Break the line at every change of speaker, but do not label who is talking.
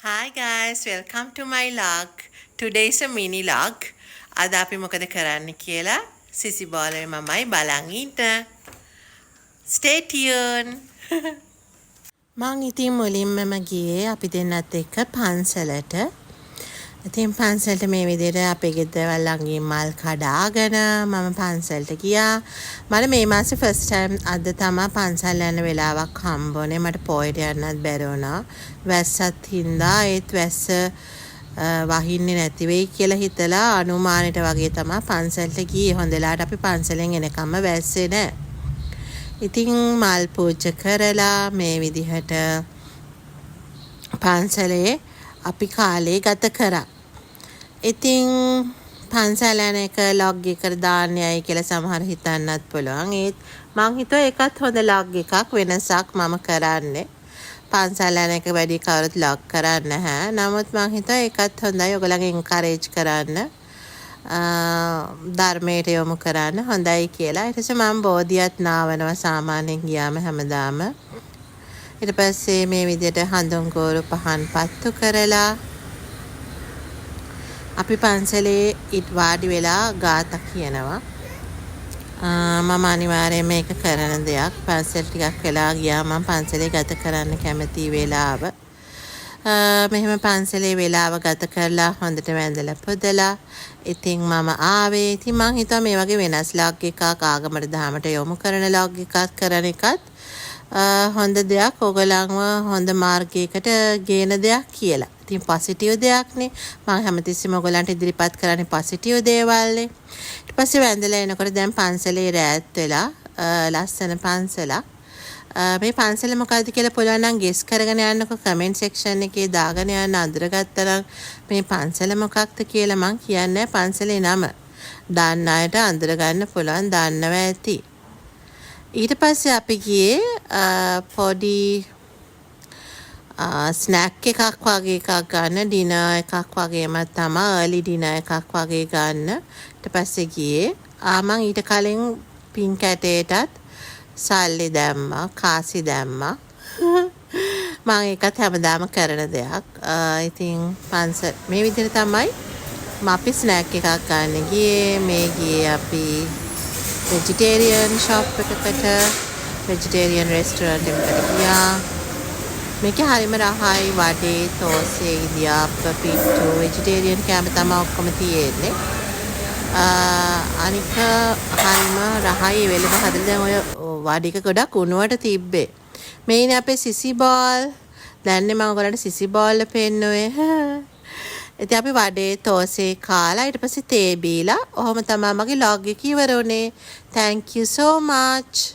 Hi guys, welcome to my log. Today is a mini log. අද අපි මොකද කරන්න කියලා සිසි බෝලේ මමයි බලන් ඉන්න. Stay tuned. මං ඉතින් මුලින්මම ගියේ අපි දෙන්නත් එක්ක පන්සලට. ඉතින් පන්සලට මේ විදිහට අපේ ගෙදරවල් ළඟින් මල් කඩාගෙන මම පන්සලට ගියා. මට මේ මාසේ ෆස්ට් ටයිම් අද තමයි පන්සල් යන වෙලාවක් හම්බුනේ. මට පොයට යන්නත් බැරි වුණා. වැස්සත් හින්දා ඒත් වැස්ස වහින්නේ නැති වෙයි කියලා හිතලා අනුමානෙට වගේ තමයි පන්සලට ගියේ. හොඳ වෙලාවට අපි පන්සලෙන් එනකම්ම වැස්සේ නැහැ. ඉතින් මල් පූජා කරලා මේ විදිහට පන්සලේ අපි කාලේ ගත කරා. ඉතින් පන්සල යන එක ලොග් එකට දාන්න යයි කියලා සමහර හිතන්නත් පුළුවන්. ඒත් මං හිතුවා ඒකත් හොඳ ලොග් එකක් වෙනසක් මම කරන්නේ. පන්සල යන එක වැඩි කවුරුත් ලොග් කරන්නේ නැහැ. නමුත් මං හිතුවා ඒකත් හොඳයි. ඔයගොල්ලන්ගේ එන්කරේජ් කරන්න. ධර්මයට යොමු කරන්න හොඳයි කියලා. ඊට පස්සේ මම බෝධියත් නාවනවා සාමාන්‍යයෙන් ගියාම හැමදාම. ඊට පස්සේ මේ විදිහට හඳුන් කෝරු පහන් පත්තු කරලා අපි පන්සලේ වාඩි වෙලා ගාථා කියනවා. මම අනිවාර්යයෙන් මේක කරන දෙයක්. පන්සල් ටිකක් වෙලා ගියා මම පන්සලේ ගත කරන්න කැමති වෙලාව. මෙහෙම පන්සලේ වෙලාව ගත කරලා හොඳට වැඳලා පොදලා ඉතින් මම ආවේ. ඉතින් මං හිතුවා මේ වගේ වෙනස් ලොග් එකක් ආගමට දහමට යොමු කරන ලොග් එකක් කරන එකත් හොඳ දෙයක්. ඕගොල්ලන්ව හොඳ මාර්ගයකට ගේන දෙයක් කියලා. ඉතින් පොසිටිව් දෙයක්නේ. මම හැමතිස්සෙම ඔයගොල්ලන්ට ඉදිරිපත් කරන්නේ පොසිටිව් දේවල්නේ. ඊට පස්සේ වැඳලා එනකොට දැන් පන්සලේ රැත් වෙලා ලස්සන පන්සලක්. මේ පන්සල මොකද්ද කියලා පුළුවන් නම් ගෙස් කරගෙන යන්නකෝ කමෙන්ට් සෙක්ෂන් එකේ දාගෙන යන්න අඳුරගත්තා නම් මේ පන්සල මොකක්ද කියලා මං කියන්නේ පන්සලේ නම. දන්න අයට අඳුර ගන්න පුළුවන් දන්නවා ඇති. ඊට පස්සේ අපි ගියේ පොඩි ස්නැක් එකක් වගේ එකක් ගන්න ඩිනර් එකක් වගේම තමයි early dinner එකක් වගේ ගන්න. ඊට පස්සේ ගියේ මං ඊට කලින් පින් කැටේටත් සල්ලි දැම්මා කාසි දැම්මා. මම ඒකත් හැමදාම කරන දෙයක්. ඉතින් පන්සල් මේ විදිහට තමයි අපි ස්නැක් එකක් ගන්න ගියේ. මේ ගියේ අපි vegetarian shop එකකට vegetarian restaurant එකකට ගියා. මේකේ හරිම රහයි වඩේ තෝසේ ඉදියාප්ප පිට්ටු vegetarian කෑම තමයි ඔක්කොම තියෙන්නේ. අනික හරිම රහයි වෙලම හදලා දැන් ඔය වඩේක ගොඩක් උණුවට තිබ්බේ. මේනේ අපේ සිසි බෝල්. දැන්නේ මම ඔයගලන්ට සිසි බෝල් පෙන්නුවේ. ඉතින් අපි වඩේ තෝසේ කාලා ඊට පස්සේ තේ බීලා ඔහොම තමයි මගේ ලොග් එක ඉවර වුණේ. Thank you so much.